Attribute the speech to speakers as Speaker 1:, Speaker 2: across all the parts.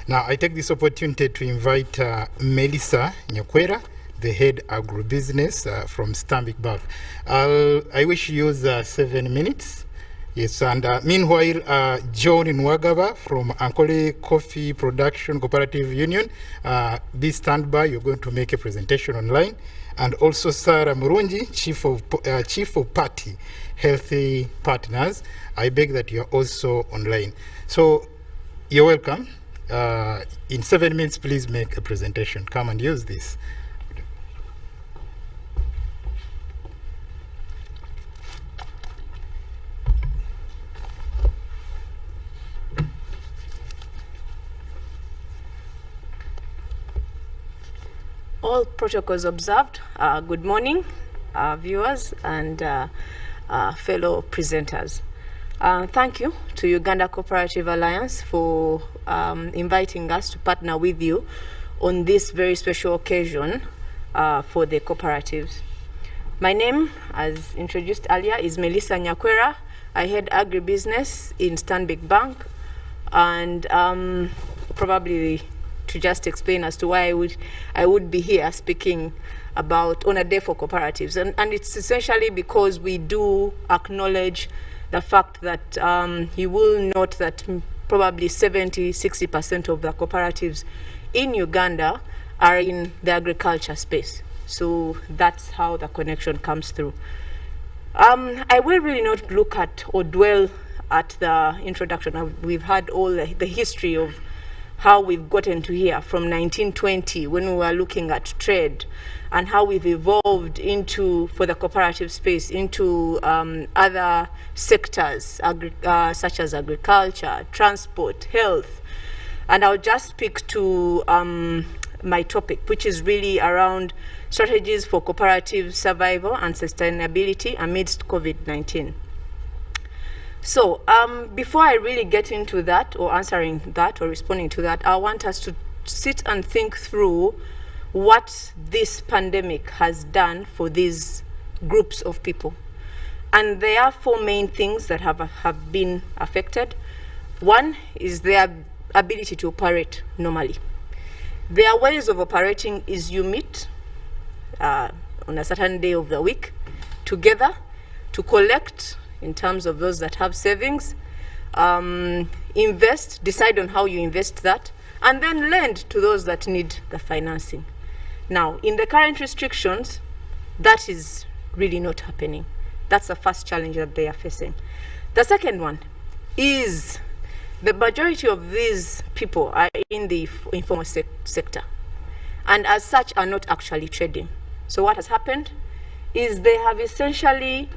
Speaker 1: Now, I take this opportunity to invite Melissa Nyakwera, the head agribusiness from Stanbic Bank. I wish you use 7 minutes. Yes, and meanwhile, John Nwagaba from Ankole Coffee Production Cooperative Union, be standby. You're going to make a presentation online. And also Sarah Murungi, Chief of Party Healthy Partners. I beg that you're also online. So you're welcome. In 7 minutes, please make a presentation. Come and use this.
Speaker 2: All protocols observed. Good morning, viewers and fellow presenters. Thank you to Uganda Cooperative Alliance for inviting us to partner with you on this very special occasion for the cooperatives. My name, as introduced earlier, is Melissa Nyakwera. I head agribusiness in Stanbic Bank, and probably to just explain as to why I would be here speaking about on a day for cooperatives. And it's essentially because we do acknowledge the fact that you will note that probably 70–60% of the cooperatives in Uganda are in the agriculture space. So that's how the connection comes through. I will really not look at or dwell at the introduction. We've had all the history of how we've gotten to here from 1920 when we were looking at trade, and how we've evolved into, for the cooperative space, into other sectors such as agriculture, transport, health. And I'll just speak to my topic, which is really around strategies for cooperative survival and sustainability amidst COVID-19. So before I really get into that, or answering that, or responding to that, I want us to sit and think through what this pandemic has done for these groups of people. And there are 4 main things that have been affected. One is their ability to operate normally. Their ways of operating is you meet on a certain day of the week together to collect in terms of those that have savings, invest, decide on how you invest that, and then lend to those that need the financing. Now, in the current restrictions, that is really not happening. That's the first challenge that they are facing. The second one is the majority of these people are in the informal sector, and as such are not actually trading. So what has happened is they have essentially,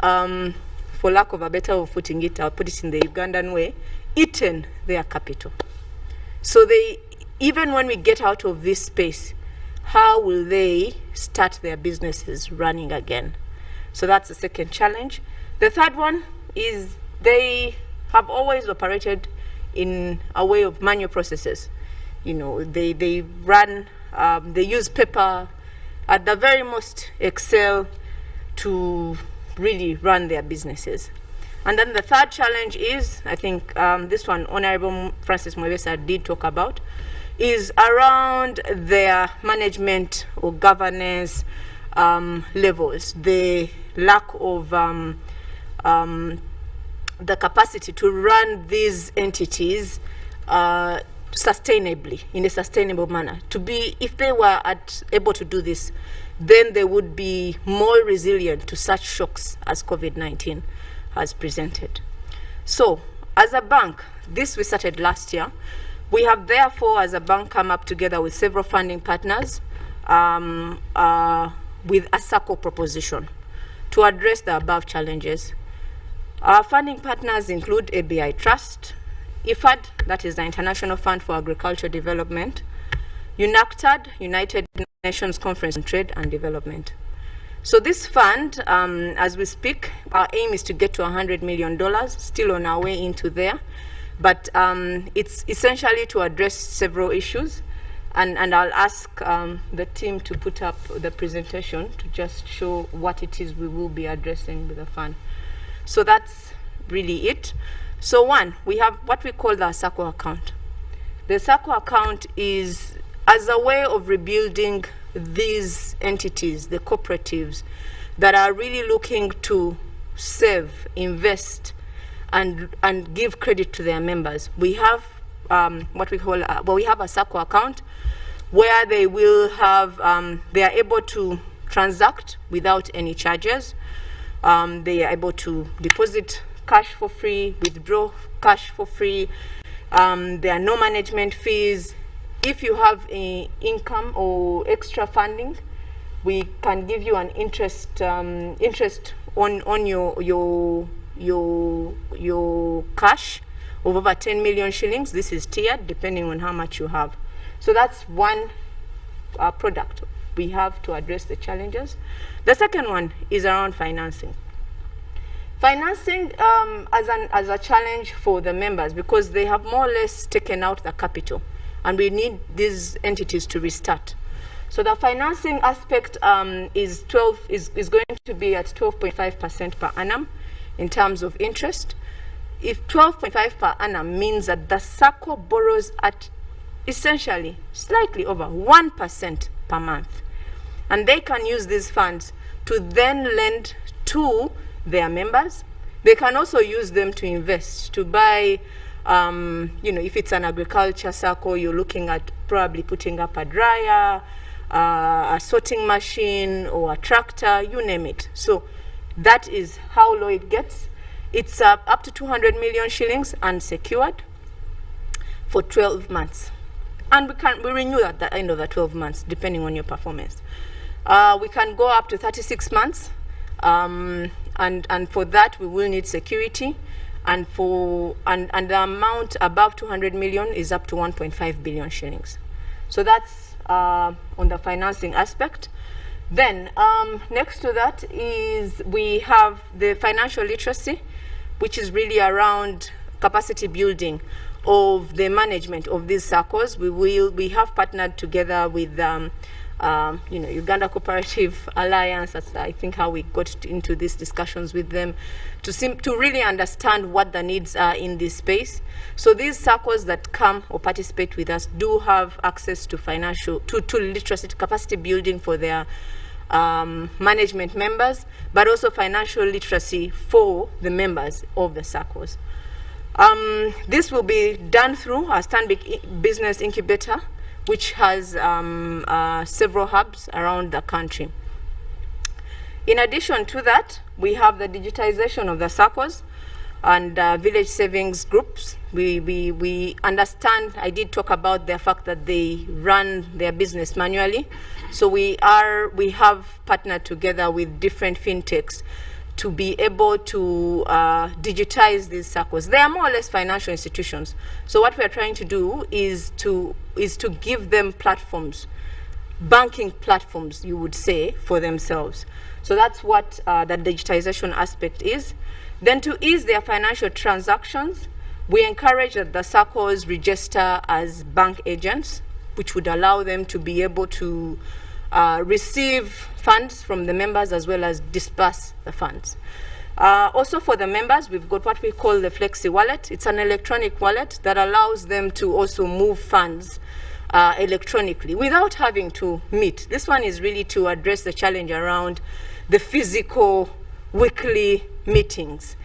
Speaker 2: for lack of a better way of putting it, I'll put it in the Ugandan way, eaten their capital. So they, even when we get out of this space, how will they start their businesses running again? So that's the second challenge. The third one is they have always operated in a way of manual processes. You know, they run, they use paper, at the very most Excel, to really run their businesses. And then the third challenge is, I think this one Honorable Francis Mwebesa did talk about, is around their management or governance levels, the lack of the capacity to run these entities sustainably, in a sustainable manner. To be, if they were able to do this, then they would be more resilient to such shocks as COVID-19 has presented. So, as a bank, this we started last year. We have therefore, as a bank, come up together with several funding partners with a SACCO proposition to address the above challenges. Our funding partners include ABI Trust, IFAD, that is the International Fund for Agricultural Development, UNACTAD, United Nations Conference on Trade and Development. So this fund, as we speak, our aim is to get to $100 million, still on our way into there. But it's essentially to address several issues. And I'll ask the team to put up the presentation to just show what it is we will be addressing with the fund. So that's really it. So one, we have what we call the SACCO account. The SACCO account is as a way of rebuilding these entities, the cooperatives, that are really looking to save, invest, and give credit to their members. We have what we call, we have a SACCO account where they will have, they are able to transact without any charges. They are able to deposit cash for free, withdraw cash for free. There are no management fees. If you have a income or extra funding, we can give you an interest on your cash of over 10 million shillings. This is tiered depending on how much you have. So that's one product we have to address the challenges. The second one is around financing. Financing as a challenge for the members, because they have more or less taken out the capital, and we need these entities to restart. So the financing aspect is going to be at 12.5% per annum in terms of interest. If 12.5 per annum means that the SACCO borrows at essentially slightly over 1% per month, and they can use these funds to then lend to their members. They can also use them to invest, to buy, if it's an agriculture SACCO, you're looking at probably putting up a dryer, a sorting machine, or a tractor, you name it. So that is how low it gets. It's up to 200 million shillings unsecured for 12 months. And we renew at the end of the 12 months, depending on your performance. We can go up to 36 months. And for that, we will need security. And the amount above 200 million is up to 1.5 billion shillings. So that's on the financing aspect. Then next to that is we have the financial literacy, which is really around capacity building of the management of these SACCOs. We have partnered together with Uganda Cooperative Alliance. That's, I think, how we got into these discussions with them to really understand what the needs are in this space. So these SACCOs that come or participate with us do have access to financial, to literacy, to capacity building for their management members, but also financial literacy for the members of the SACCOs. This will be done through our Stanbic business incubator, which has several hubs around the country. In addition to that, we have the digitization of the SACCOs and village savings groups. We understand, I did talk about the fact that they run their business manually. So we have partnered together with different fintechs to be able to digitize these SACCOs. They are more or less financial institutions. So what we are trying to do is to give them platforms, banking platforms, you would say, for themselves. So that's what the digitization aspect is. Then to ease their financial transactions, we encourage that the SACCOs register as bank agents, which would allow them to be able to receive funds from the members as well as disperse the funds. Also for the members, we've got what we call the Flexi Wallet. It's an electronic wallet that allows them to also move funds electronically without having to meet. This one is really to address the challenge around the physical weekly meetings.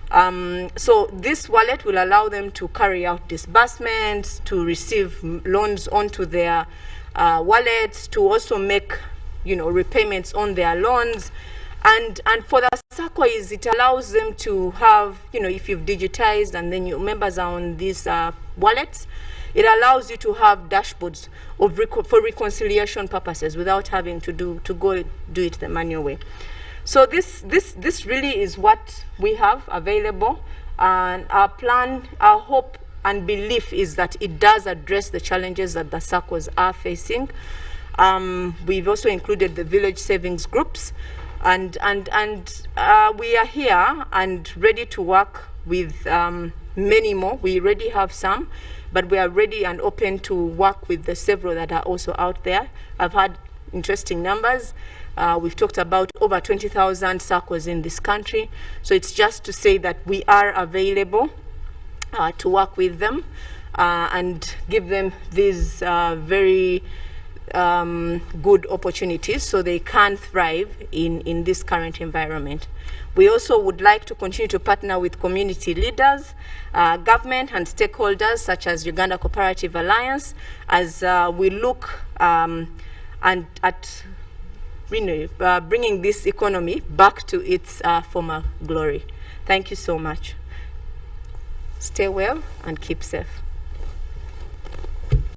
Speaker 2: So this wallet will allow them to carry out disbursements, to receive loans onto their wallets, to also make, repayments on their loans. And for the SACCO, it allows them to have, if you've digitized and then your members are on these wallets, it allows you to have dashboards for reconciliation purposes without having to go do it the manual way. So this really is what we have available, and our plan, our hope and belief is that it does address the challenges that the SACCOs are facing. We've also included the village savings groups, and we are here and ready to work with many more. We already have some, but we are ready and open to work with the several that are also out there. I've had interesting numbers. We've talked about over 20,000 SACCOs in this country. So it's just to say that we are available to work with them. and give them these very good opportunities so they can thrive in this current environment. We also would like to continue to partner with community leaders, government and stakeholders such as Uganda Cooperative Alliance as we look at bringing this economy back to its former glory. Thank you so much. Stay well and keep safe.